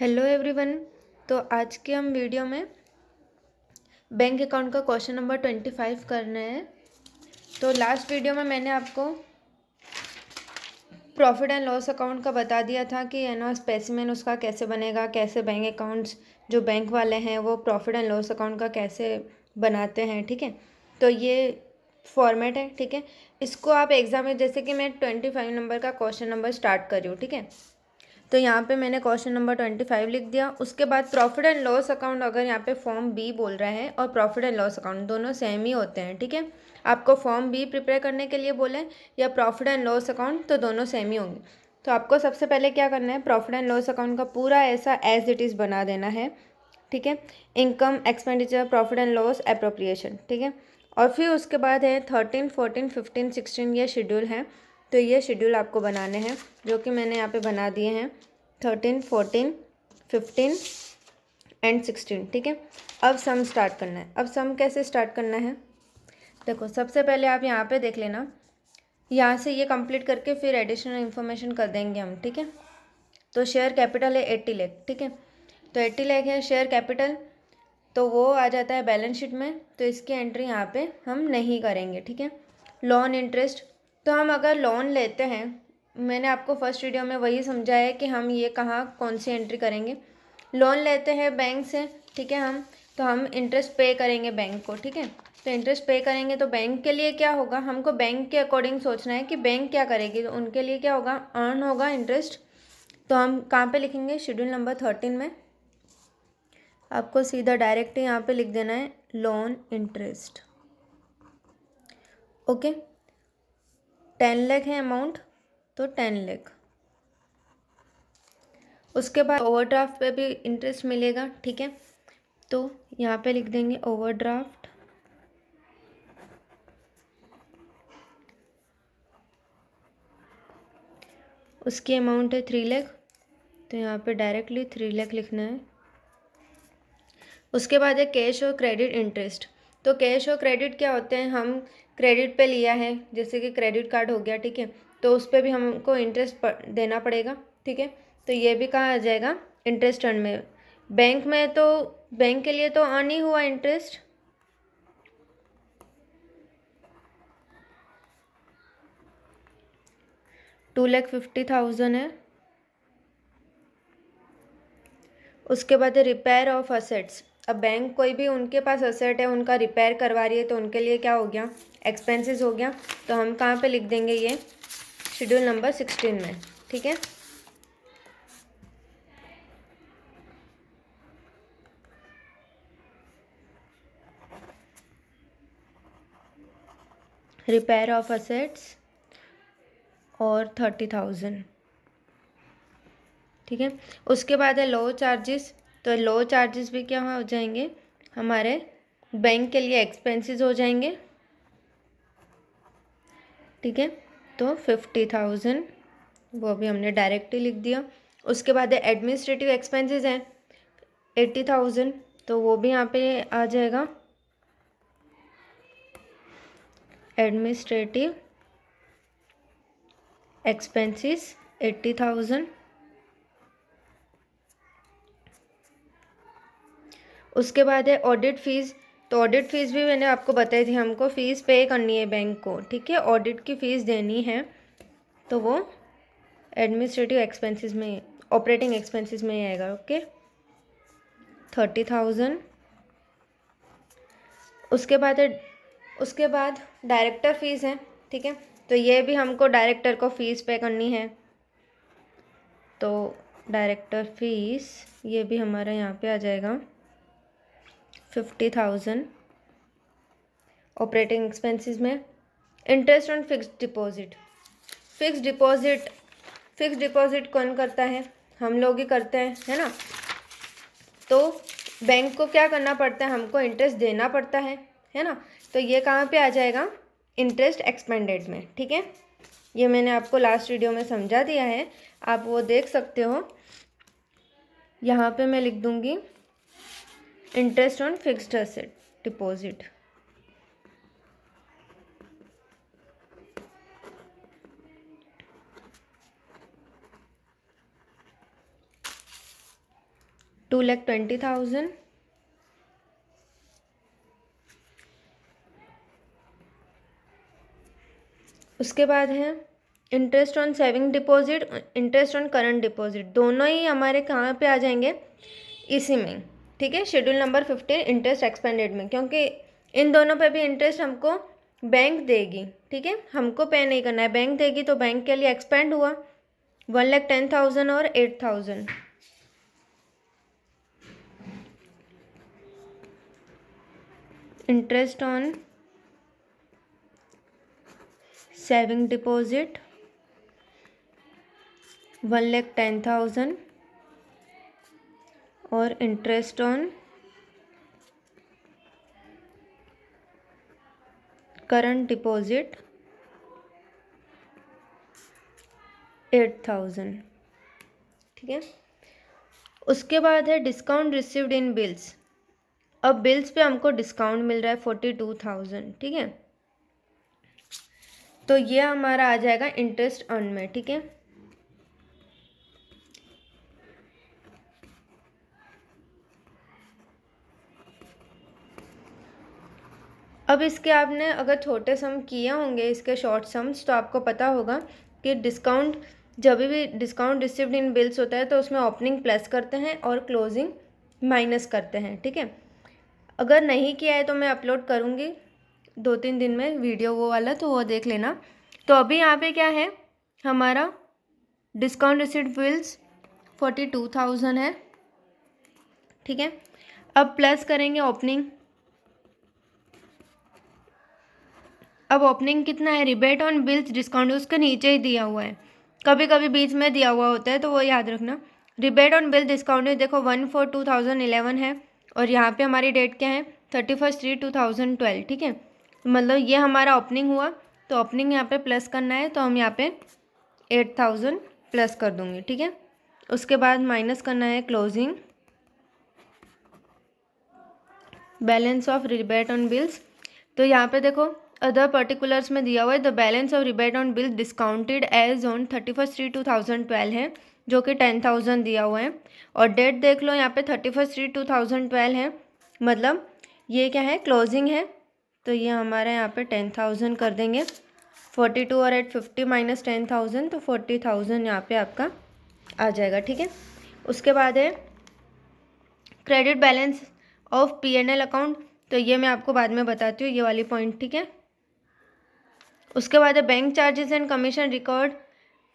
Hello everyone. तो आज के हम वीडियो में बैंक अकाउंट का क्वेश्चन नंबर 25 कर रहे हैं। तो लास्ट वीडियो में मैंने आपको प्रॉफिट एंड लॉस अकाउंट का बता दिया था कि स्पेसिमेन उसका कैसे बनेगा, कैसे बैंक अकाउंट्स जो बैंक वाले हैं वो प्रॉफिट एंड लॉस अकाउंट का कैसे बनाते हैं। ठीक है, तो ये फॉर्मेट है। ठीक है, इसको आप एग्जाम में, जैसे कि मैं 25 नंबर का क्वेश्चन नंबर स्टार्ट कर रही हूँ। ठीक है, तो यहाँ पे मैंने क्वेश्चन नंबर 25 लिख दिया। उसके बाद प्रॉफिट एंड लॉस अकाउंट, अगर यहाँ पे फॉर्म बी बोल रहा है और प्रॉफिट एंड लॉस अकाउंट दोनों सेम ही होते हैं। ठीक है, आपको फॉर्म बी प्रिपेयर करने के लिए बोले या प्रॉफिट एंड लॉस अकाउंट, तो दोनों सेम ही होंगे। तो आपको सबसे पहले क्या करना है, प्रॉफिट एंड लॉस अकाउंट का पूरा ऐसा एज इट इज़ बना देना है। ठीक है, income, expenditure, profit and loss, appropriation. ठीक है, और फिर उसके बाद है 13, 14, 15, 16 ये शेड्यूल है। तो ये शेड्यूल आपको बनाने हैं, जो कि मैंने यहाँ पे बना दिए हैं 13, 14, 15 एंड 16। ठीक है, अब सम स्टार्ट करना है। अब सम कैसे स्टार्ट करना है, देखो सबसे पहले आप यहाँ पे देख लेना, यहाँ से ये कंप्लीट करके फिर एडिशनल इन्फॉर्मेशन कर देंगे हम। ठीक है, तो शेयर कैपिटल है 80 लाख। ठीक है, तो 80 लाख है शेयर कैपिटल, तो वो आ जाता है बैलेंस शीट में, तो इसकी एंट्री यहाँ पे हम नहीं करेंगे। ठीक है, लोन इंटरेस्ट, तो हम अगर लोन लेते हैं, मैंने आपको फर्स्ट वीडियो में वही समझाया है कि हम ये कहाँ कौन सी एंट्री करेंगे। लोन लेते हैं बैंक से, ठीक है, तो हम इंटरेस्ट पे करेंगे बैंक को। ठीक है, तो इंटरेस्ट पे करेंगे तो बैंक के लिए क्या होगा, हमको बैंक के अकॉर्डिंग सोचना है कि बैंक क्या करेगी, तो उनके लिए क्या होगा, अर्न होगा इंटरेस्ट। तो हम कहाँ पे लिखेंगे, शेड्यूल नंबर 13 में आपको सीधा डायरेक्ट यहाँ पे लिख देना है लोन इंटरेस्ट। ओके, 10 लाख है अमाउंट, तो 10 लाख। उसके बाद ओवरड्राफ्ट पे भी इंटरेस्ट मिलेगा। ठीक है, तो यहाँ पे लिख देंगे ओवरड्राफ्ट, उसकी अमाउंट है 3 लाख, तो यहाँ पे डायरेक्टली 3 लाख लिखना है। उसके बाद है कैश और क्रेडिट इंटरेस्ट। तो कैश और क्रेडिट क्या होते हैं, हम क्रेडिट पे लिया है, जैसे कि क्रेडिट कार्ड हो गया। ठीक है, तो उस पर भी हमको इंटरेस्ट देना पड़ेगा। ठीक है, तो ये भी कहाँ आ जाएगा, इंटरेस्ट अर्न में। बैंक में तो बैंक के लिए तो अर्न ही हुआ इंटरेस्ट। $2,50,000 है। उसके बाद है रिपेयर ऑफ असेट्स। अब बैंक कोई भी उनके पास असेट है, उनका रिपेयर करवा रही है, तो उनके लिए क्या हो गया, एक्सपेंसेस हो गया। तो हम कहाँ पे लिख देंगे, ये शेड्यूल नंबर 16 में। ठीक है, रिपेयर ऑफ असेट्स और 30,000। ठीक है, उसके बाद है लो चार्जेस। तो लो चार्जेस भी क्या हो जाएंगे, हमारे बैंक के लिए एक्सपेंसेस हो जाएंगे। ठीक है, तो 50,000 वो भी हमने डायरेक्टली लिख दिया। उसके बाद है एडमिनिस्ट्रेटिव एक्सपेंसेस हैं 80,000, तो वो भी यहाँ पे आ जाएगा एडमिनिस्ट्रेटिव एक्सपेंसेस 80,000। उसके बाद है ऑडिट फीस। तो ऑडिट फीस भी मैंने आपको बताई थी, हमको फ़ीस पे करनी है बैंक को। ठीक है, ऑडिट की फ़ीस देनी है, तो वो एडमिनिस्ट्रेटिव एक्सपेंसेस में, ऑपरेटिंग एक्सपेंसेस में ही आएगा। ओके, 30,000। उसके बाद है, उसके बाद डायरेक्टर फीस है। ठीक है, तो ये भी हमको डायरेक्टर को फ़ीस पे करनी है, तो डायरेक्टर फीस ये भी हमारा यहाँ पे आ जाएगा 50,000 ऑपरेटिंग एक्सपेंसेस में। Interest on fixed deposit, fixed deposit, fixed deposit कौन करता है, हम लोग ही करते हैं, है ना। तो बैंक को क्या करना पड़ता है, हमको इंटरेस्ट देना पड़ता है ना। तो ये कहाँ पे आ जाएगा, इंटरेस्ट एक्सपेंडेड में। ठीक है, ये मैंने आपको लास्ट वीडियो में समझा दिया है, आप वो देख सकते हो। यहाँ पे मैं लिख दूँगी interest on fixed asset deposit. 2,20,000। उसके बाद है interest on saving deposit, interest on current deposit, दोनों ही हमारे कहाँ पे आ जाएंगे, इसी में, ठीक है, शेड्यूल नंबर 15 इंटरेस्ट एक्सपेंडेड में, क्योंकि इन दोनों पे भी इंटरेस्ट हमको बैंक देगी, ठीक है, हमको पे नहीं करना है, बैंक देगी, तो बैंक के लिए एक्सपेंड हुआ 1,10,000 और 8,000। इंटरेस्ट ऑन सेविंग डिपॉजिट 1,10,000 और इंटरेस्ट ऑन करंट डिपॉजिट 8,000, ठीक है। उसके बाद है डिस्काउंट रिसीव्ड इन बिल्स। अब बिल्स पे हमको डिस्काउंट मिल रहा है 42,000, ठीक है, तो ये हमारा आ जाएगा इंटरेस्ट अर्न में, ठीक है। अब इसके आपने अगर छोटे सम किए होंगे इसके शॉर्ट सम्स, तो आपको पता होगा कि डिस्काउंट, जब भी डिस्काउंट रिसीव्ड इन बिल्स होता है तो उसमें ओपनिंग प्लस करते हैं और क्लोजिंग माइनस करते हैं, ठीक है। अगर नहीं किया है तो मैं अपलोड करूँगी 2-3 दिन में वीडियो वो वाला, तो वो देख लेना। तो अभी यहाँ पे क्या है, हमारा डिस्काउंट रिसीव्ड बिल्स 42,000 है, ठीक है। अब प्लस करेंगे ओपनिंग। अब ओपनिंग कितना है, रिबेट ऑन बिल्स डिस्काउंट उसके नीचे ही दिया हुआ है, कभी कभी बीच में दिया हुआ होता है, तो वो याद रखना। रिबेट ऑन बिल डिस्काउंट देखो 1/4/2011 है, और यहाँ पे हमारी डेट क्या है 31/3/2012, ठीक है। मतलब ये हमारा ओपनिंग हुआ, तो ओपनिंग यहाँ पे प्लस करना है, तो हम यहाँ पे 8,000 प्लस कर दूँगी, ठीक है। उसके बाद माइनस करना है closing balance of rebate on bills. तो यहाँ पे देखो अदर पर्टिकुलर्स में दिया हुआ है the balance of rebate on bill discounted as on 31/3/2012 है, जो कि 10,000 दिया हुआ है, और डेट देख लो यहाँ पे 31/3/2012 है, मतलब ये क्या है, क्लोजिंग है, तो ये हमारा यहाँ पे 10,000 कर देंगे। 42 और 850 माइनस 10,000, तो 40,000 यहाँ पे आपका आ जाएगा, ठीक है। उसके बाद है credit balance of P&L account, तो ये मैं आपको बाद में बताती हूँ, ये वाली पॉइंट, ठीक है। उसके बाद है bank charges and commission record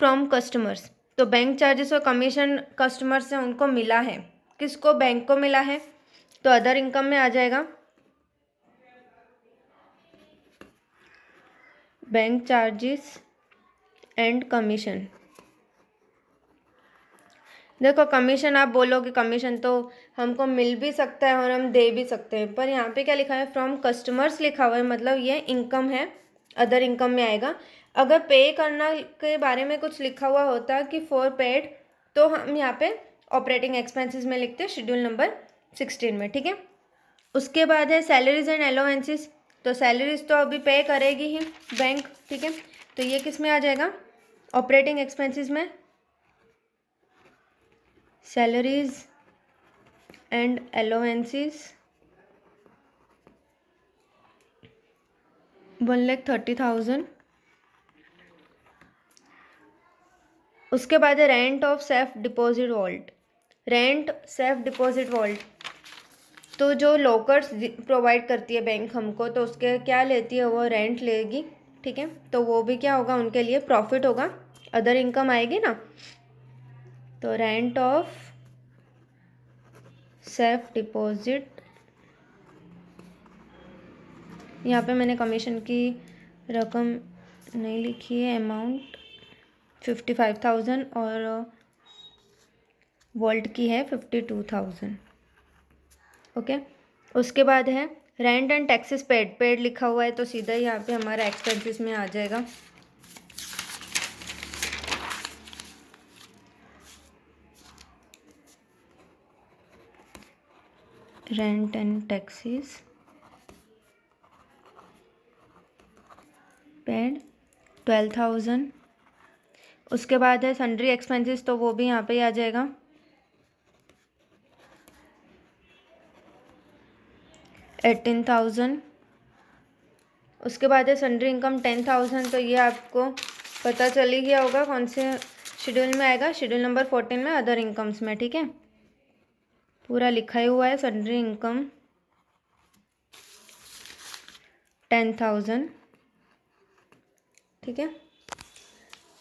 from customers, तो बैंक चार्जेस और कमीशन कस्टमर से उनको मिला है, किसको, बैंक को मिला है, तो अदर इनकम में आ जाएगा। बैंक चार्जेस एंड कमीशन, देखो कमीशन आप बोलोगे कमीशन तो हमको मिल भी सकता है और हम दे भी सकते हैं, पर यहाँ पे क्या लिखा है, फ्रॉम कस्टमर्स लिखा हुआ है, मतलब ये इनकम है, अदर इनकम में आएगा। अगर पे करना के बारे में कुछ लिखा हुआ होता कि फॉर पेड, तो हम यहाँ पे ऑपरेटिंग एक्सपेंसेस में लिखते हैं शेड्यूल नंबर 16 में, ठीक है। उसके बाद है सैलरीज एंड अलाउंसेस, तो सैलरीज तो अभी पे करेगी ही बैंक, ठीक है, तो ये किस में आ जाएगा, ऑपरेटिंग एक्सपेंसेस में, सैलरीज एंड अलाउंसेस 1,30,000। उसके बाद है rent of self deposit vault, rent self deposit vault, तो जो लॉकर्स प्रोवाइड करती है बैंक हमको, तो उसके क्या लेती है, वो रेंट लेगी, ठीक है, तो वो भी क्या होगा, उनके लिए प्रॉफिट होगा, अदर इनकम आएगी ना, तो रेंट ऑफ सेल्फ डिपॉजिट, यहाँ पे मैंने कमीशन की रकम नहीं लिखी है, अमाउंट 55,000 और वॉल्ट की है 52,000, ओके। उसके बाद है rent and taxes paid, paid लिखा हुआ है, तो सीधा यहाँ पे हमारा एक्सपेंसेस में आ जाएगा। Rent and taxes paid 12,000। उसके बाद है सन्ड्री एक्सपेंसेस, तो वो भी यहाँ पे आ जाएगा 18,000। उसके बाद है सन्ड्री इनकम 10,000। तो ये आपको पता चल ही गया होगा कौन से शेड्यूल में आएगा, शेड्यूल नंबर 14 में अदर इनकम्स में, ठीक है। पूरा लिखा ही हुआ है सन्ड्री इनकम 10,000, ठीक है।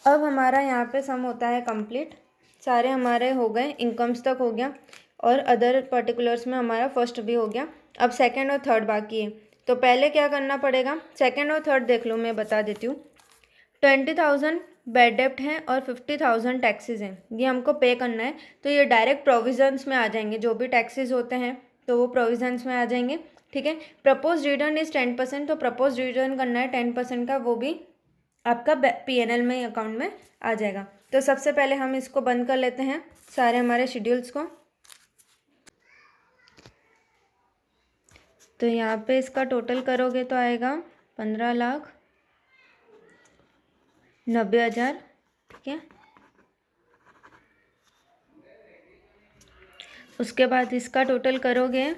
अब हमारा यहाँ पे सम होता है कंप्लीट, सारे हमारे हो गए, इनकम्स तक हो गया और अदर पर्टिकुलर्स में हमारा फर्स्ट भी हो गया। अब सेकंड और थर्ड बाकी है। तो पहले क्या करना पड़ेगा, सेकंड और थर्ड देख लो, मैं बता देती हूँ। 20,000 बैड डेप्ट हैं और 50,000 टैक्सेस हैं, ये हमको पे करना है। तो ये डायरेक्ट प्रोविजंस में आ जाएंगे, जो भी टैक्सेस होते हैं तो वो प्रोविजंस में आ जाएंगे, ठीक है। प्रपोज रिटर्न इज 10%, तो प्रपोज रिटर्न करना है 10% का, वो भी आपका PNL में अकाउंट में आ जाएगा। तो सबसे पहले हम इसको बंद कर लेते हैं सारे हमारे शेड्यूल्स को। तो यहाँ पे इसका टोटल करोगे तो आएगा 15,90,000, ठीक है। उसके बाद इसका टोटल करोगे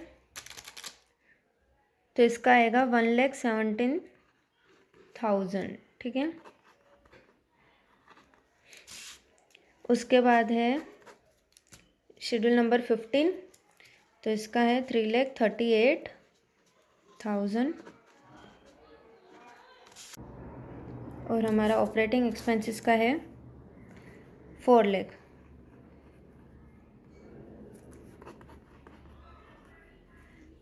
तो इसका आएगा 1,17,000, ठीक है। उसके बाद है शेड्यूल नंबर 15, तो इसका है 3,38,000 और हमारा ऑपरेटिंग एक्सपेंसेस का है 4 लाख।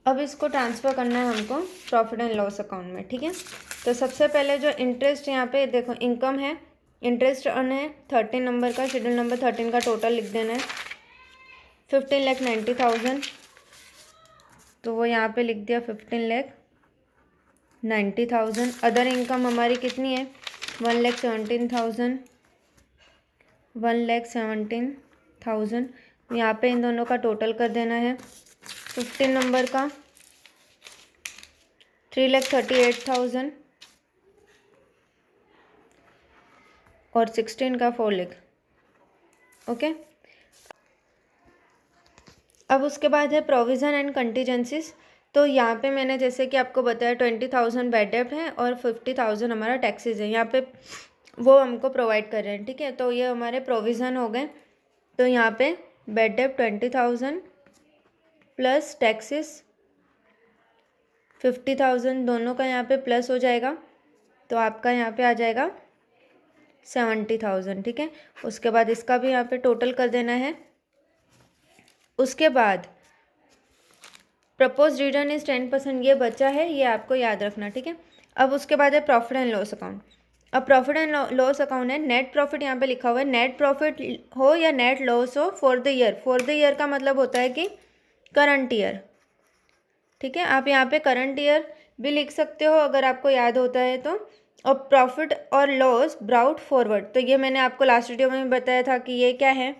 अब इसको ट्रांसफ़र करना है हमको प्रॉफिट एंड लॉस अकाउंट में, ठीक है। तो सबसे पहले जो इंटरेस्ट यहाँ पे देखो इनकम है, इंटरेस्ट अर्न है 13 नंबर का, शेड्यूल नंबर 13 का टोटल लिख देना है 15,90,000। तो वो यहाँ पे लिख दिया 15,90,000। अदर इनकम हमारी कितनी है 1,17,000, 1,17,000। यहाँ पे इन दोनों का टोटल कर देना है 15 नंबर का 3,38,000 और 16 का 4 लाख, ओके। अब उसके बाद है प्रोविज़न एंड कंटीजेंसीज। तो यहाँ पे मैंने जैसे कि आपको बताया 20,000 बैड डेप्ट है और 50,000 हमारा टैक्सेस है, यहाँ पे वो हमको प्रोवाइड कर रहे हैं, ठीक है। तो ये हमारे प्रोविज़न हो गए। तो यहाँ पे बैड डेप्ट 20,000 प्लस टैक्सेस 50,000, दोनों का यहाँ पे प्लस हो जाएगा, तो आपका यहाँ पे आ जाएगा 70,000, ठीक है। उसके बाद इसका भी यहाँ पे टोटल कर देना है। उसके बाद प्रपोज रिटर्न इज 10%, ये बचा है, ये आपको याद रखना, ठीक है। अब उसके बाद है प्रॉफिट एंड लॉस अकाउंट। अब प्रॉफिट एंड लॉस अकाउंट है, नेट प्रॉफिट यहाँ पे लिखा हुआ है, नेट प्रॉफिट हो या नेट लॉस हो for the year. For the year का मतलब होता है कि करंट ईयर, ठीक है। आप यहाँ पे करंट ईयर भी लिख सकते हो अगर आपको याद होता है तो। और प्रॉफिट और लॉस ब्राउट फॉरवर्ड, तो ये मैंने आपको लास्ट वीडियो में बताया था कि ये क्या है,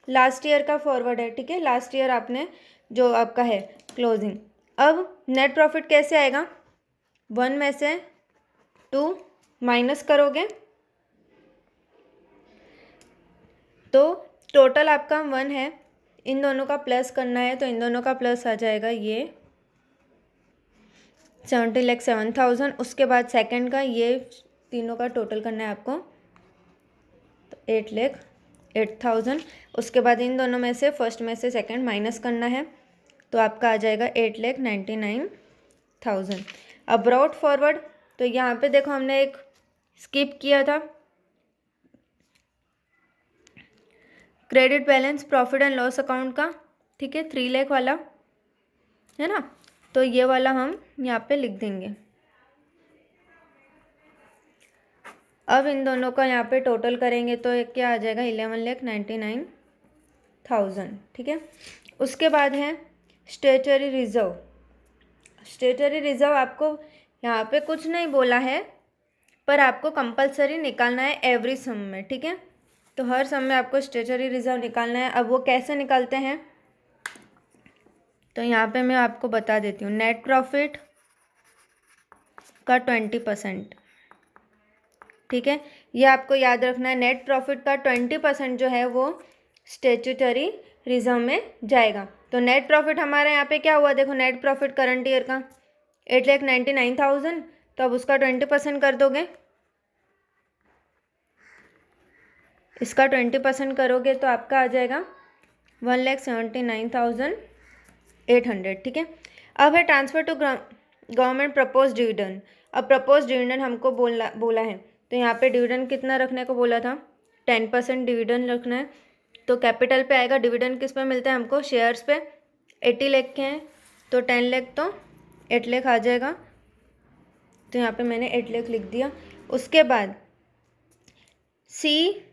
लास्ट ईयर का फॉरवर्ड है, ठीक है। लास्ट ईयर आपने जो आपका है क्लोजिंग। अब नेट प्रॉफिट कैसे आएगा, 1 में से 2 माइनस करोगे तो टोटल आपका 1 है, इन दोनों का प्लस करना है, तो इन दोनों का प्लस आ जाएगा ये 70,07,000। उसके बाद सेकंड का ये तीनों का टोटल करना है आपको, तो 8,08,000। उसके बाद इन दोनों में से फर्स्ट में से सेकंड माइनस करना है, तो आपका आ जाएगा 8,99,000। अब ब्रॉड फॉरवर्ड, तो यहाँ पे देखो हमने एक स्किप किया था, credit balance profit and loss account का, ठीक है, 3 लाख वाला है ना। तो ये वाला हम यहाँ पे लिख देंगे। अब इन दोनों का यहाँ पे टोटल करेंगे तो क्या आ जाएगा 11,99,000, ठीक है। उसके बाद है स्टेटरी रिजर्व। स्टेटरी रिजर्व आपको यहाँ पे कुछ नहीं बोला है, पर आपको कंपलसरी निकालना है एवरी सम में, ठीक है। तो हर सम में आपको स्टेटरी रिजर्व निकालना है। अब वो कैसे निकालते हैं, तो यहाँ पे मैं आपको बता देती हूँ। नेट प्रॉफिट का 20%, ठीक है, ये आपको याद रखना है। नेट प्रॉफिट का 20% जो है वो स्टेट्यूटरी रिजर्व में जाएगा। तो नेट प्रॉफिट हमारा यहाँ पे क्या हुआ, देखो नेट प्रॉफिट करंट ईयर का 8,99,000, तो अब उसका 20% कर दोगे, इसका 20% करोगे तो आपका आ जाएगा 1,79,800, ठीक है। अब है transfer to government propose dividend. अब प्रपोज डिविडेंड हमको बोला है, तो यहाँ पे डिविडेंड कितना रखने को बोला था, 10% डिविडेंड रखना है। तो कैपिटल पे आएगा, डिविडेंड किस पे मिलता है हमको, शेयर्स पे। 80 लाख के हैं तो 10 लाख तो 8 लाख आ जाएगा, तो यहाँ पे मैंने 8 लाख लिख दिया। उसके बाद सी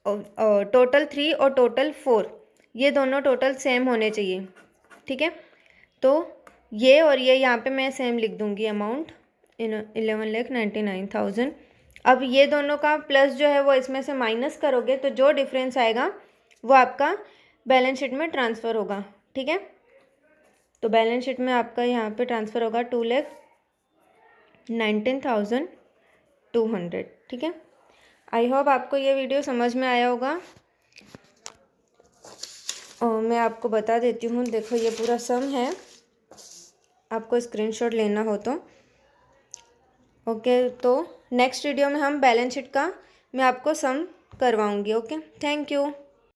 टोटल 3 और टोटल 4, ये दोनों टोटल सेम होने चाहिए, ठीक है। तो ये और ये यहाँ पे मैं सेम लिख दूँगी, अमाउंट 11,99,000। अब ये दोनों का प्लस जो है वो इसमें से माइनस करोगे तो जो डिफरेंस आएगा वो आपका बैलेंस शीट में ट्रांसफ़र होगा, ठीक है। तो बैलेंस शीट में आपका यहाँ पे ट्रांसफ़र होगा 2,19,200, ठीक है। आई होप आपको ये वीडियो समझ में आया होगा। और मैं आपको बता देती हूँ, देखो ये पूरा सम है, आपको स्क्रीनशॉट लेना हो तो ओके। तो नेक्स्ट वीडियो में हम बैलेंस शीट का मैं आपको सम करवाऊँगी। Okay, thank you.